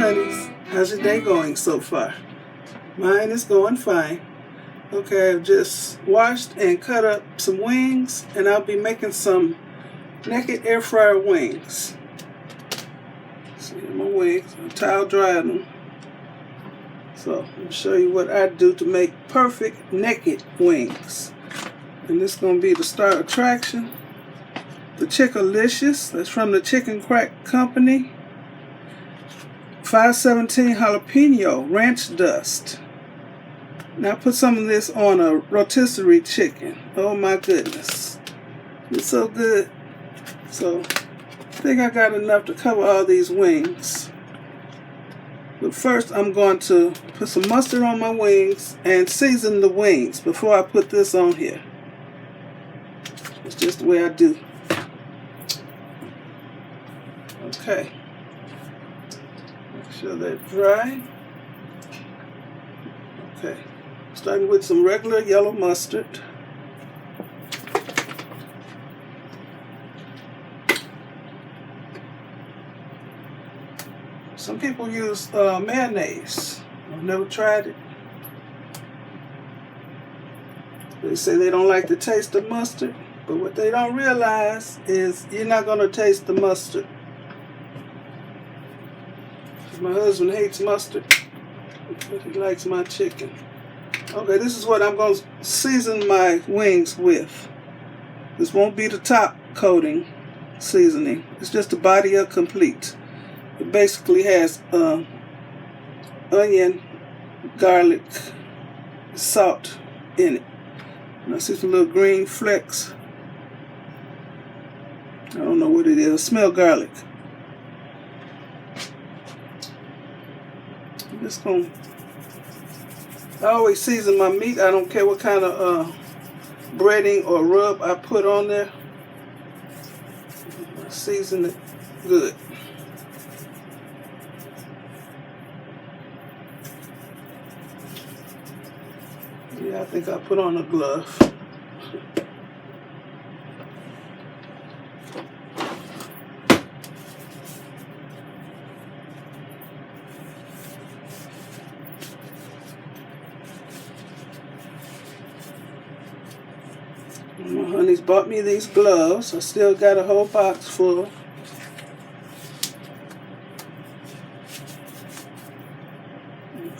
honeys. How's your day going so far? Mine is going fine. Okay, I've just washed and cut up some wings, and I'll be making some naked air fryer wings. See my wings, I towel dried them. So I'll show you what I do to make perfect naked wings. And this is going to be the star attraction. The CHICKALICIOUS, that's from the Chicken Crack Company. 517 jalapeno ranch dust. Now put some of this on a rotisserie chicken. Oh my goodness. It's so good. So I think I got enough to cover all these wings. But first I'm going to put some mustard on my wings and season the wings before I put this on here. It's just the way I do. Okay. Make sure they're dry. Okay. Starting with some regular yellow mustard. Some people use mayonnaise. I've never tried it. They say they don't like the taste of mustard, but what they don't realize is you're not going to taste the mustard. My husband hates mustard, but he likes my chicken. Okay, this is what I'm going to season my wings with. This won't be the top coating seasoning. It's just the body of complete. It basically has onion, garlic, salt in it. And I see some little green flecks. I don't know what it is. I smell garlic. I'm just going to... I always season my meat. I don't care what kind of breading or rub I put on there. I season it good. Yeah, I think I put on a glove. My honey's bought me these gloves. I still got a whole box full.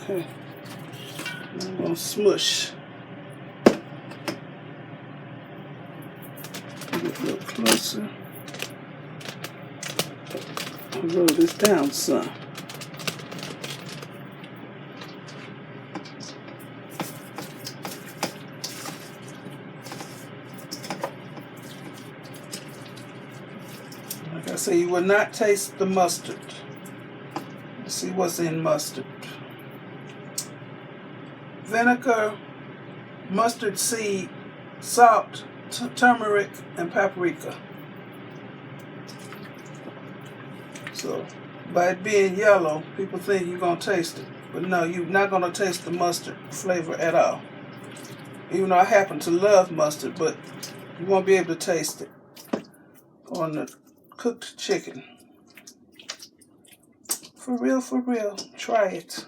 Okay. I'm going to smush. Get a little closer. I'll roll this down some. Like I say, you will not taste the mustard. Let's see what's in mustard. Vinegar, mustard seed, salt, turmeric, and paprika. So, by it being yellow, people think you're going to taste it. But no, you're not going to taste the mustard flavor at all. Even though I happen to love mustard, but you won't be able to taste it on the cooked chicken. For real, try it.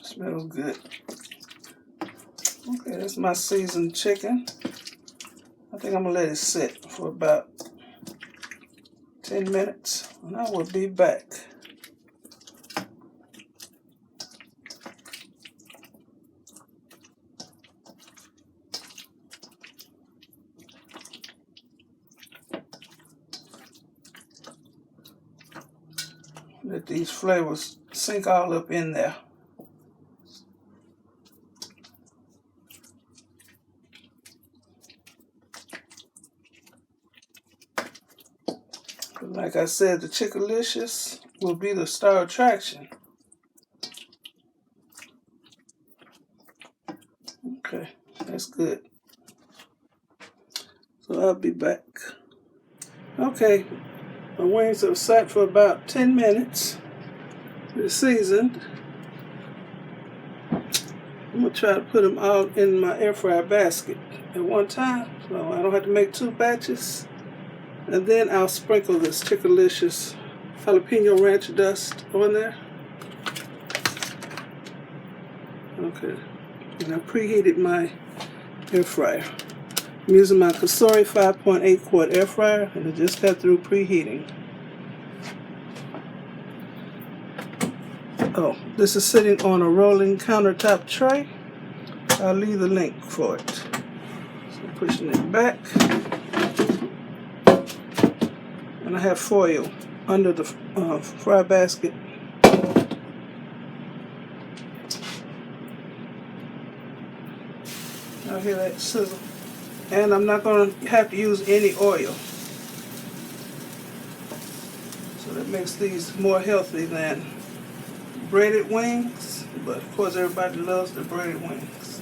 Smells good. Okay, that's my seasoned chicken. I think I'm going to let it sit for about 10 minutes, and I will be back. Let these flavors sink all up in there. But like I said, the CHICKALICIOUS will be the star attraction. Okay, that's good. So I'll be back. Okay, my wings have sat for about 10 minutes. They're seasoned. I'm going to try to put them all in my air fryer basket at one time, so I don't have to make 2 batches. And then I'll sprinkle this CHICKALICIOUS jalapeno ranch dust on there. Okay, and I preheated my air fryer. I'm using my Cosori 5.8 quart air fryer, and it just got through preheating. Oh, this is sitting on a rolling countertop tray. I'll leave the link for it. So I'm pushing it back. And I have foil under the fry basket. I hear that sizzle. And I'm not going to have to use any oil. So that makes these more healthy than breaded wings, but of course everybody loves the breaded wings.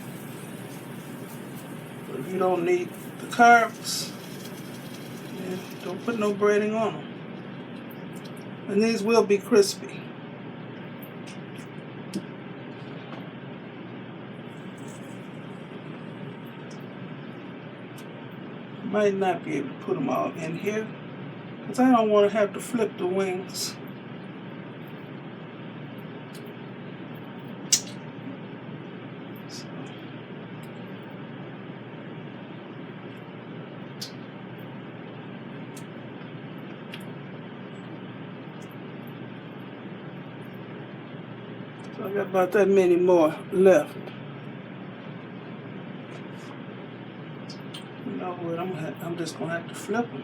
But if you don't need the carbs, then don't put no breading on them. And these will be crispy. I might not be able to put them all in here because I don't want to have to flip the wings. So I got about that many more left. You know what? I'm just gonna have to flip them.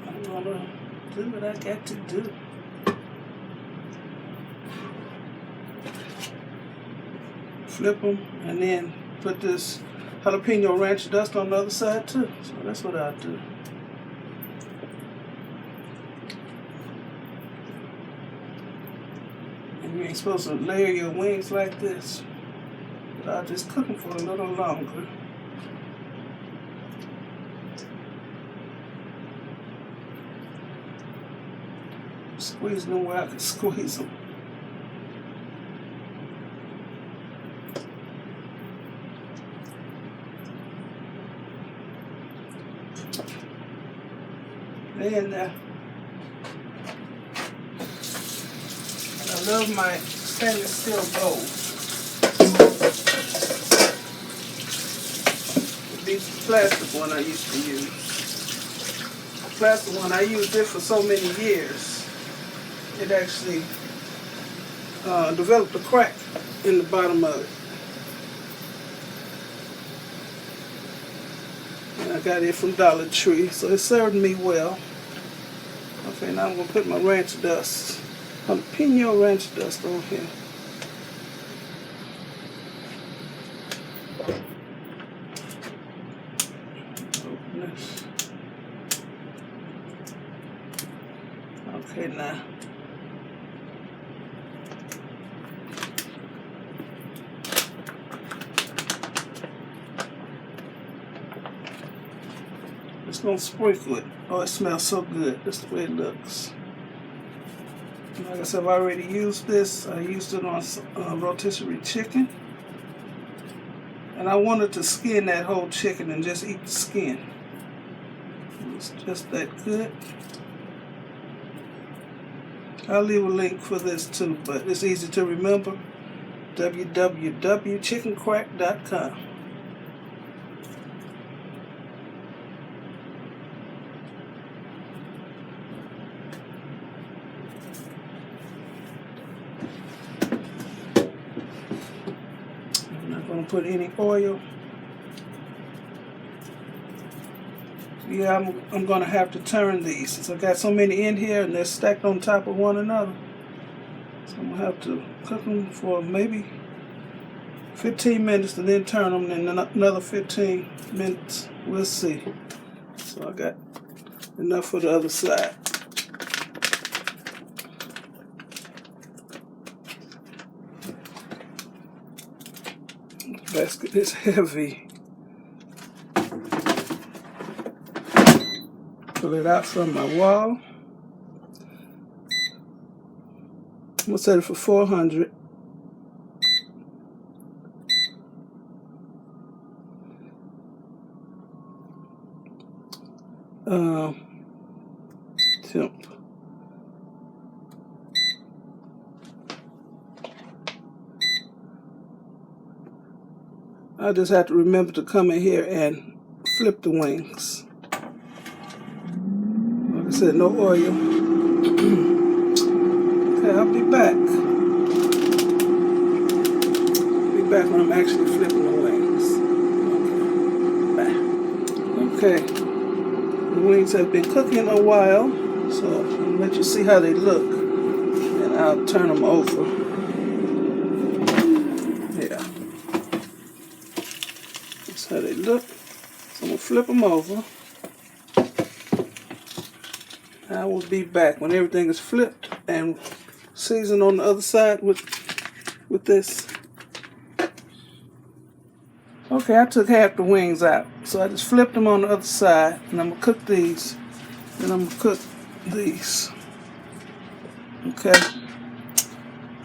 I'm gonna do what I got to do. Flip them and then put this jalapeno ranch dust on the other side too. So that's what I'll do. You ain't supposed to layer your wings like this, but I'll just cook them for a little longer. Squeeze them where I can squeeze them. And I love my stainless steel bowl. It beats the plastic one I used to use. The plastic one, I used it for so many years. It actually developed a crack in the bottom of it. And I got it from Dollar Tree, so it served me well. Okay, now I'm going to put my ranch dust, jalapeno ranch dust on here. Open this. Okay, now. Just gonna sprinkle it. Oh, it smells so good. That's the way it looks. Like I said, I've already used this. I used it on rotisserie chicken. And I wanted to skin that whole chicken and just eat the skin. It's just that good. I'll leave a link for this too, but it's easy to remember. www.chickencrack.com. I'm not going to put any oil. Yeah, I'm going to have to turn these since I got so many in here and they're stacked on top of one another. So I'm going to have to cook them for maybe 15 minutes and then turn them, and then another 15 minutes. We'll see. So I got enough for the other side. This basket is heavy. Pull it out from my wall. I'm going to set it for 400. temp. I just have to remember to come in here and flip the wings. Like I said, no oil. Okay, I'll be back. Be back when I'm actually flipping the wings. Okay, the wings have been cooking a while, so I'll let you see how they look, and I'll turn them over. Yeah, that's how they look. So I'm gonna flip them over. I will be back when everything is flipped and seasoned on the other side with this. Okay, I took half the wings out, so I just flipped them on the other side, and I'm gonna cook these, and I'm gonna cook these. Okay,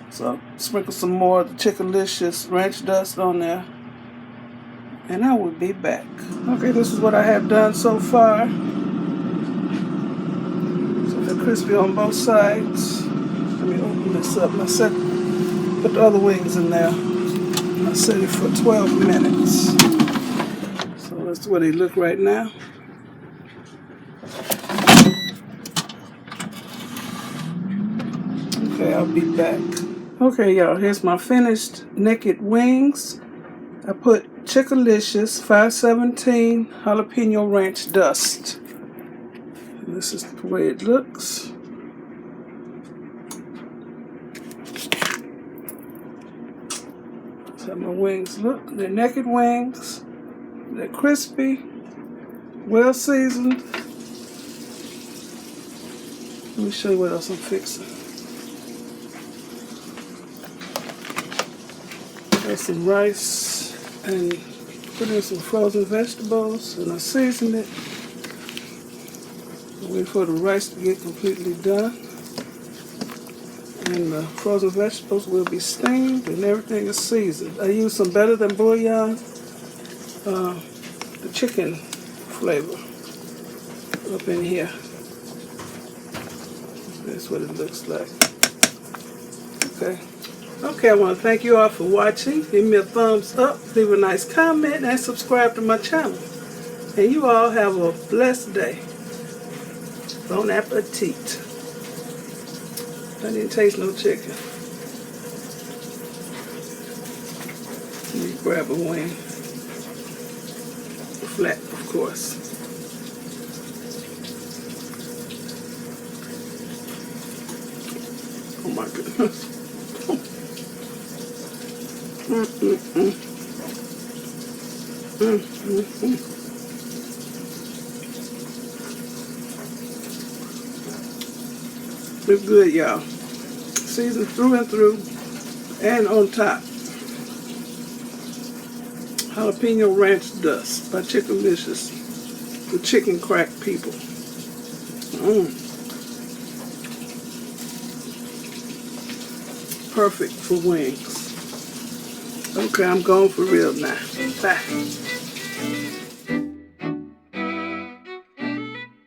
so I'll sprinkle some more of the CHICKALICIOUS ranch dust on there, and I will be back. Okay, this is what I have done so far. So they're crispy on both sides. Let me open this up. I put the other wings in there. I set it for 12 minutes. So that's what they look right now. Okay, I'll be back. Okay, y'all, here's my finished naked wings. I put CHICKALICIOUS 517 jalapeno ranch dust. And this is the way it looks. That's how my wings look. They're naked wings. They're crispy, well seasoned. Let me show you what else I'm fixing. Got some rice and put in some frozen vegetables, and I seasoned it. Wait for the rice to get completely done. And the frozen vegetables will be steamed, and everything is seasoned. I use some Better Than Bouillon, the chicken flavor up in here. That's what it looks like. Okay, I want to thank you all for watching. Give me a thumbs up, leave a nice comment, and subscribe to my channel. And you all have a blessed day. Bon appetit. I didn't taste no chicken. Let me grab a wing. Flat, of course. Oh my goodness. It's good, y'all. Seasoned through and through, and on top, jalapeno ranch dust by CHICKALICIOUS, the chicken crack people. Perfect for wings. Okay, I'm going for real now. Bye.